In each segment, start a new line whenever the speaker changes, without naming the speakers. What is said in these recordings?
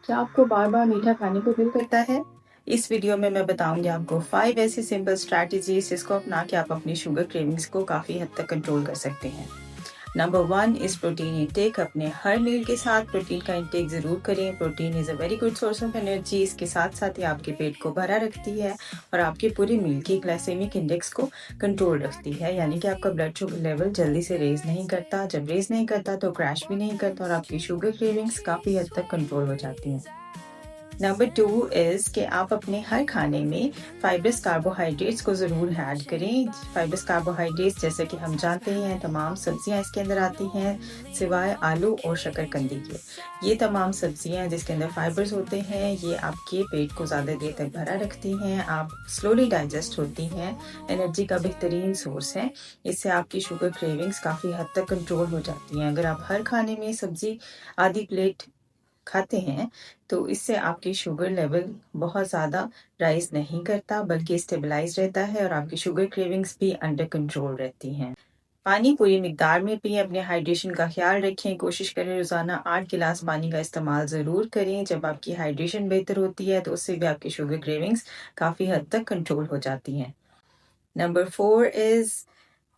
क्या आपको बार-बार मीठा खाने को दिल करता है? इस वीडियो में मैं बताऊंगी आपको 5 ऐसी सिंपल स्ट्रैटेजीज जिसको अपना के आप अपनी शुगर क्रेविंग्स को काफ़ी हद तक कंट्रोल कर सकते हैं। नंबर 1 इस प्रोटीन इंटेक। अपने हर मील के साथ प्रोटीन का इंटेक ज़रूर करें। Protein is a very good source of energy. इसके साथ साथ ही आपके पेट को भरा रखती है और आपके पूरी मील की ग्लाइसेमिक इंडेक्स को कंट्रोल रखती है, यानी कि आपका ब्लड शुगर लेवल जल्दी से रेज नहीं करता। जब रेज नहीं करता तो क्रैश भी नहीं करता और आपकी शुगर क्रेविंग्स काफ़ी हद तक कंट्रोल हो जाती हैं। नंबर 2 इज़ कि आप अपने हर खाने में फाइब्रस कार्बोहाइड्रेट्स को ज़रूर ऐड करें। फाइब्रस कार्बोहाइड्रेट्स जैसे कि हम जानते हैं तमाम सब्जियां इसके अंदर आती हैं सिवाय आलू और शकरकंदी के। ये तमाम सब्जियां जिसके अंदर फाइबर्स होते हैं ये आपके पेट को ज़्यादा देर तक भरा रखती हैं, आप स्लोली डाइजेस्ट होती हैं, एनर्जी का बेहतरीन सोर्स है। इससे आपकी शुगर क्रेविंग्स काफ़ी हद तक कंट्रोल हो जाती हैं। अगर आप हर खाने में सब्जी आधी प्लेट खाते हैं तो इससे आपकी शुगर लेवल बहुत ज़्यादा राइज नहीं करता बल्कि स्टेबलाइज रहता है और आपकी शुगर क्रेविंग्स भी अंडर कंट्रोल रहती हैं। पानी पूरी मिकदार में पिएं। अपने हाइड्रेशन का ख्याल रखें। कोशिश करें रोज़ाना 8 गिलास पानी का इस्तेमाल ज़रूर करें। जब आपकी हाइड्रेशन बेहतर होती है तो उससे भी आपकी शुगर क्रेविंग्स काफ़ी हद तक कंट्रोल हो जाती हैं। Number 4 is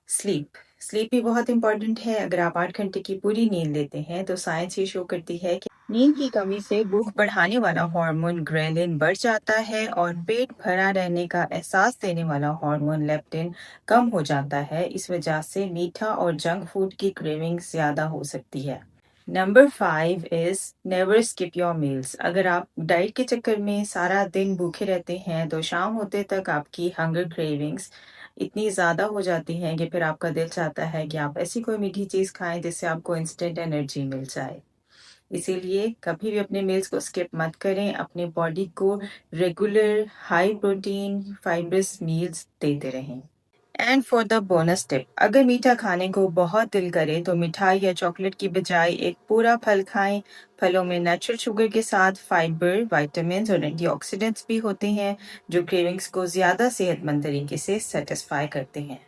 sleep. स्लीप भी बहुत इंपॉर्टेंट है। अगर आप 8 घंटे की पूरी नींद लेते हैं तो साइंस ये शो करती है कि नींद की कमी से भूख बढ़ाने वाला हार्मोन ग्रेलिन बढ़ जाता है और पेट भरा रहने का एहसास देने वाला हार्मोन लेप्टिन कम हो जाता है। इस वजह से मीठा और जंक फूड की क्रेविंग ज़्यादा हो सकती है। Number 5 is never skip your meals. अगर आप डाइट के चक्कर में सारा दिन भूखे रहते हैं तो शाम होते तक आपकी हंगर क्रेविंग्स इतनी ज़्यादा हो जाती हैं कि फिर आपका दिल चाहता है कि आप ऐसी कोई मीठी चीज़ खाएं जिससे आपको इंस्टेंट एनर्जी मिल जाए। इसीलिए कभी भी अपने मील्स को स्किप मत करें। अपने बॉडी को regular high protein fibrous meals देते रहें। And for the bonus tip, अगर मीठा खाने को बहुत दिल करे तो मिठाई या चॉकलेट की बजाय एक पूरा फल खाएं। फलों में नेचुरल शुगर के साथ फाइबर, विटामिन और एंटीऑक्सीडेंट्स भी होते हैं जो क्रेविंग्स को ज़्यादा सेहतमंद तरीके से सेटिस्फाई करते हैं।